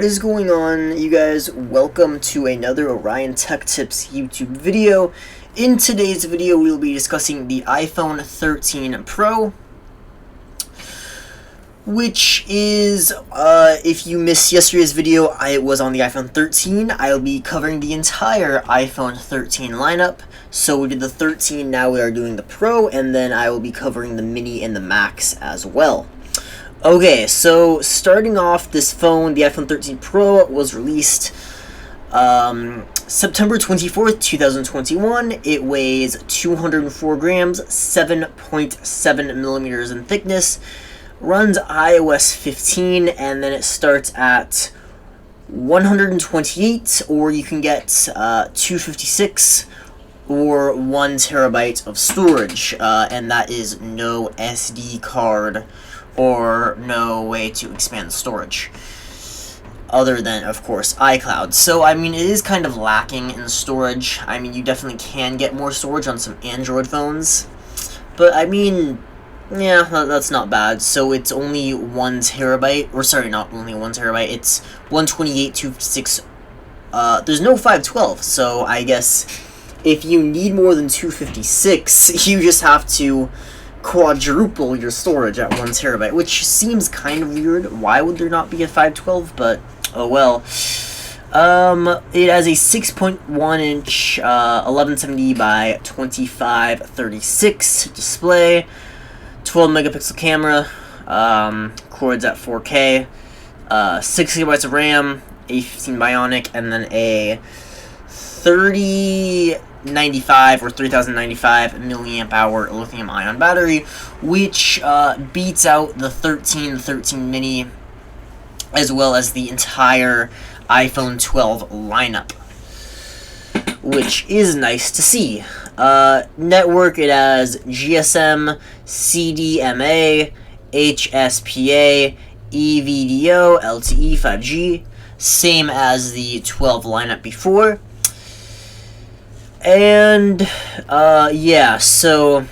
is going on, you guys? Welcome to another Orion Tech Tips YouTube video. In today's video, we will be discussing the iPhone 13 Pro, which is, if you missed yesterday's video, it was on the iPhone 13. I'll be covering the entire iPhone 13 lineup. So we did the 13, now we are doing the Pro, and then I will be covering the Mini and the Max as well. Okay, so starting off, this phone, the iPhone 13 Pro, was released September 24th, 2021. It weighs 204 grams, 7.7 millimeters in thickness, runs iOS 15, and then it starts at 128, or you can get 256 or 1 terabyte of storage, and that is no SD card or no way to expand storage, other than, of course, iCloud. So, I mean, it is kind of lacking in storage. I mean, you definitely can get more storage on some Android phones, but, I mean, yeah, that's not bad. So, it's only 1 terabyte, or sorry, not only 1 terabyte, it's 128, 256, there's no 512, so I guess if you need more than 256, you just have to quadruple your storage at 1 terabyte, which seems kind of weird. Why would there not be a 512? But oh well. It has a 6.1 inch 1170 by 2536 display, 12 megapixel camera, cords at 4K, 6 gigabytes of RAM, A15 Bionic, and then a 3095 or 3095 milliamp hour lithium ion battery, which beats out the 13 Mini, as well as the entire iPhone 12 lineup, which is nice to see. Network, it has GSM, CDMA, HSPA, EVDO, LTE, 5G, same as the 12 lineup before. And, yeah, so, in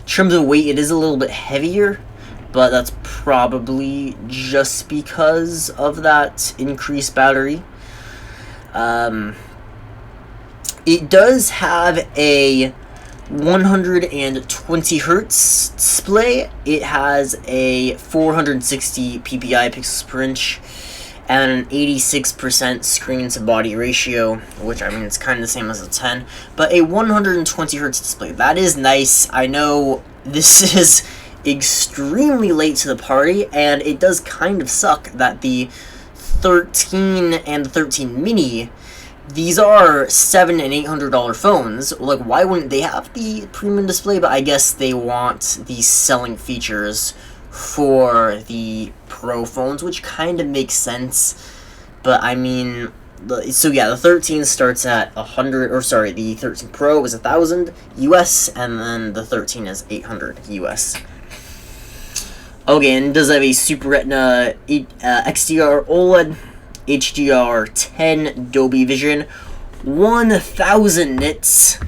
terms of weight, it is a little bit heavier, but that's probably just because of that increased battery. It does have a 120 hertz display. It has a 460 ppi pixels per inch, and an 86% screen-to-body ratio, which, I mean, it's kind of the same as a 10, but a 120 hertz display. That is nice. I know this is extremely late to the party, and it does kind of suck that the 13 and the 13 Mini, these are $700 and $800 phones. Like, why wouldn't they have the premium display? But I guess they want these selling features for the Pro phones, which kind of makes sense. But I mean, so yeah, the 13 starts at 100, or sorry, the 13 Pro is 1,000 US, and then the 13 is 800 US. Okay, and it does have a Super Retina XDR OLED, HDR10 Dolby Vision, 1,000 nits,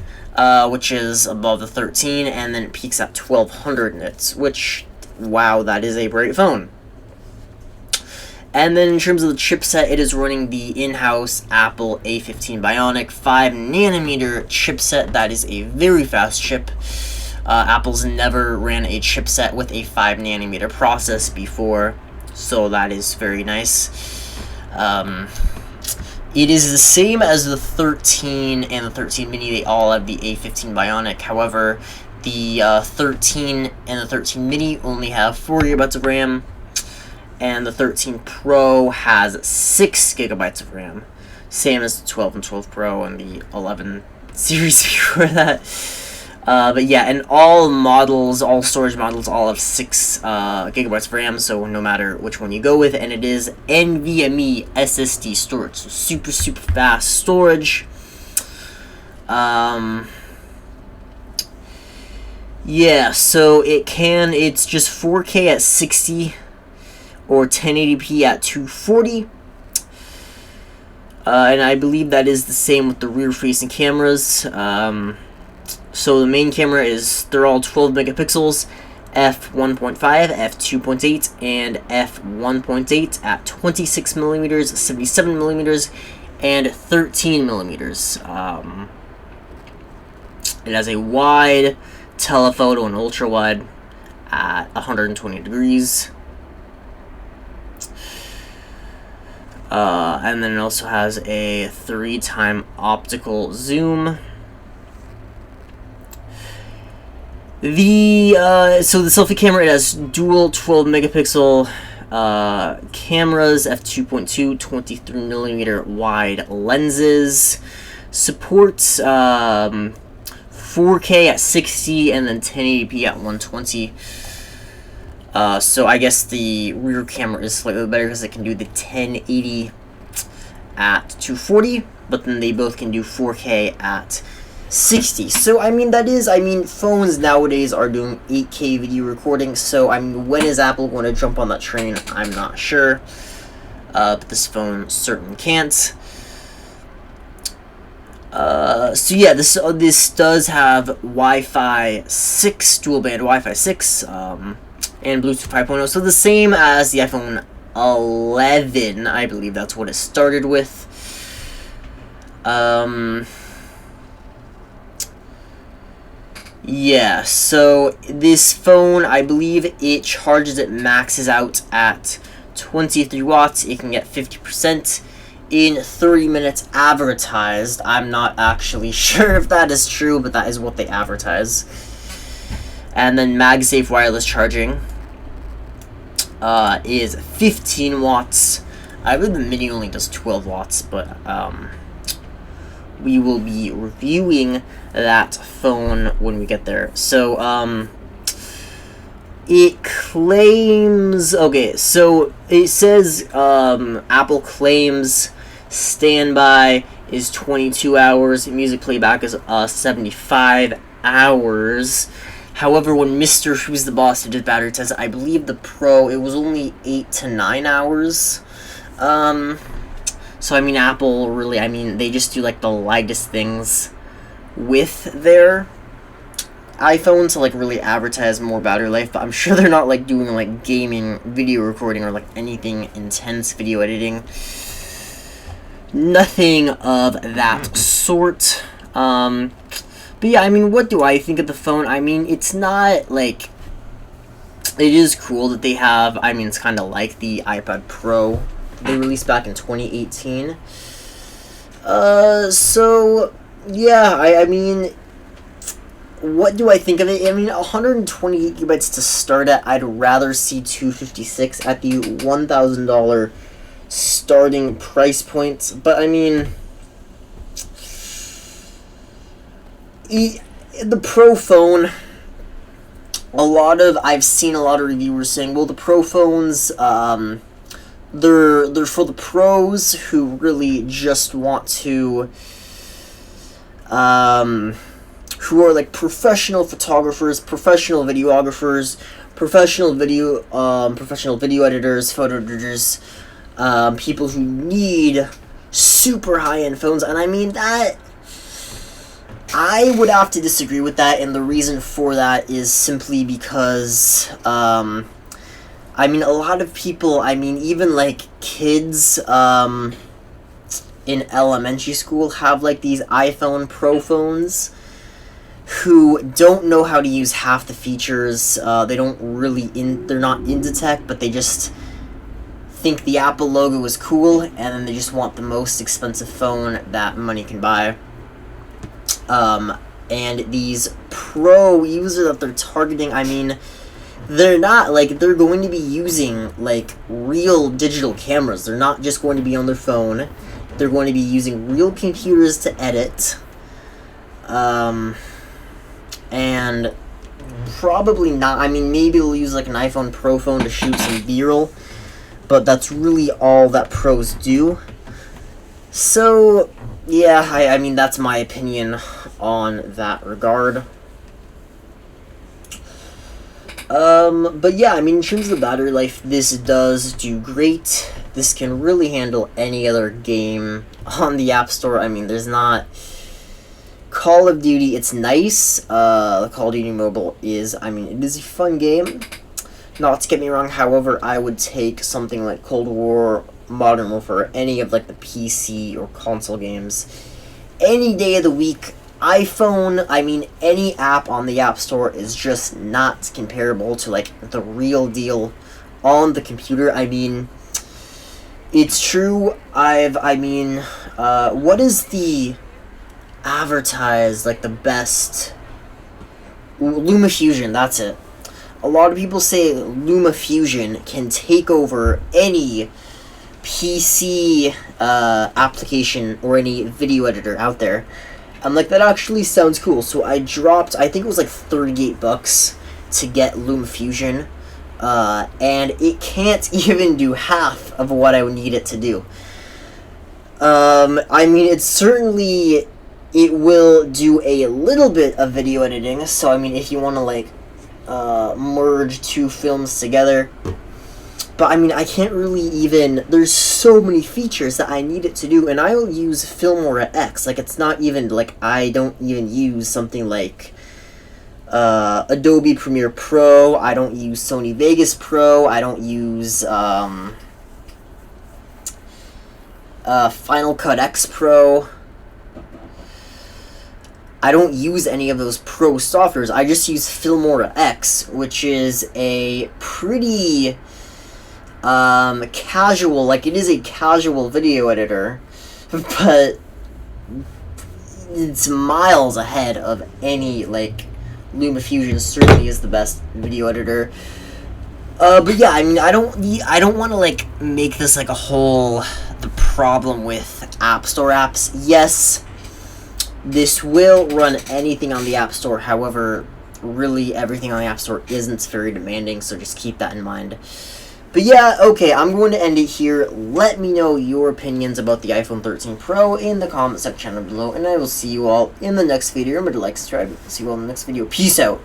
which is above the 13, and then it peaks at 1,200 nits, which, wow, that is a bright phone. And then in terms of the chipset, it is running the in-house Apple A15 Bionic 5nm chipset. That is a very fast chip. Apple's never ran a chipset with a 5nm process before, so that is very nice. It is the same as the 13 and the 13 Mini. They all have the A15 Bionic. However, the 13 and the 13 Mini only have 4 gigabytes of RAM, and the 13 Pro has 6 gigabytes of RAM. Same as the 12 and 12 Pro and the 11 series before that. But yeah, and all models, all storage models, all have 6 gigabytes of RAM, so no matter which one you go with, and it is NVMe SSD storage, so super fast storage. Yeah, so it's just 4K at 60 or 1080p at 240. And I believe that is the same with the rear-facing cameras. So the main camera they're all 12 megapixels, f1.5, f2.8, and f1.8 at 26 millimeters, 77 millimeters, and 13 millimeters. It has a wide, telephoto, and ultra wide at 120 degrees. And then it also has a 3x optical zoom. So the selfie camera, it has dual 12 megapixel cameras, f2.2, 23mm wide lenses, supports 4K at 60 and then 1080p at 120. So I guess the rear camera is slightly better because it can do the 1080 at 240, but then they both can do 4K at 60. So I mean, phones nowadays are doing 8K video recording. So I mean, when is Apple going to jump on that train? I'm not sure. But this phone certainly can't. So yeah, this does have Wi-Fi 6, dual band Wi-Fi 6, and Bluetooth 5.0. So the same as the iPhone 11, I believe that's what it started with. Yeah, so this phone, I believe it charges, it maxes out at 23 watts. It can get 50% in 30 minutes advertised. I'm not actually sure if that is true, but that is what they advertise. And then MagSafe wireless charging is 15 watts. I believe the Mini only does 12 watts, but we will be reviewing that phone when we get there. So it claims, okay, so it says Apple claims standby is 22 hours, music playback is 75 hours. However, when Mr. Who's the Boss did his battery test, I believe the Pro, it was only 8 to 9 hours. So I mean, Apple really, I mean, they just do like the lightest things with their iPhone to like really advertise more battery life, but I'm sure they're not like doing like gaming video recording or like anything intense video editing. Nothing of that sort. But yeah, I mean, what do I think of the phone? I mean, it's not like, it is cool that they have, I mean, it's kind of like the iPad Pro they released back in 2018. So yeah, I mean, what do I think of it? I mean, 120 gigabytes to start at. I'd rather see 256 at the $1,000 starting price point. But I mean, the Pro phone, I've seen a lot of reviewers saying, well, the Pro phones, they're for the pros who really just want to, who are like professional photographers, professional videographers, professional video editors, photo editors, people who need super high-end phones. And I mean, that, I would have to disagree with that, and the reason for that is simply because, I mean, a lot of people, I mean, even like kids in elementary school have like these iPhone Pro phones who don't know how to use half the features. They don't really, they're not into tech, but they just think the Apple logo is cool, and then they just want the most expensive phone that money can buy. And these Pro users that they're targeting, I mean, they're not, like, they're going to be using, like, real digital cameras. They're not just going to be on their phone. They're going to be using real computers to edit. And probably not, I mean, maybe they'll use, like, an iPhone Pro phone to shoot some B-roll, but that's really all that Pros do. So, yeah, I mean, that's my opinion on that regard. But yeah, I mean, in terms of the battery life, this does do great. This can really handle any other game on the App Store. I mean, there's not Call of Duty, it's nice. The Call of Duty Mobile is, I mean, it is a fun game. Not to get me wrong, however, I would take something like Cold War, Modern Warfare, any of like the PC or console games, any day of the week. iPhone, I mean, any app on the App Store is just not comparable to like the real deal on the computer. I mean, it's true. What is the advertised, like, the best? LumaFusion, that's it. A lot of people say LumaFusion can take over any PC application or any video editor out there. I'm like, that actually sounds cool. So I dropped, I think it was like $38 to get LumaFusion. And it can't even do half of what I would need it to do. I mean, it will do a little bit of video editing, so I mean, if you want to, like, merge two films together, but I mean, I can't really even, there's so many features that I need it to do, and I will use Filmora X, like, it's not even, like, I don't even use something like Adobe Premiere Pro, I don't use Sony Vegas Pro, I don't use Final Cut X Pro. I don't use any of those pro softwares. I just use Filmora X, which is a pretty casual, like, it is a casual video editor, but it's miles ahead of any, like, LumaFusion certainly is the best video editor. But yeah, I mean, I don't want to, like, make this like the problem with App Store apps. Yes, this will run anything on the App Store, however, really everything on the App Store isn't very demanding, so just keep that in mind. But yeah, okay, I'm going to end it here. Let me know your opinions about the iPhone 13 Pro in the comment section below, and I will see you all in the next video. Remember to like, subscribe, see you all in the next video. Peace out.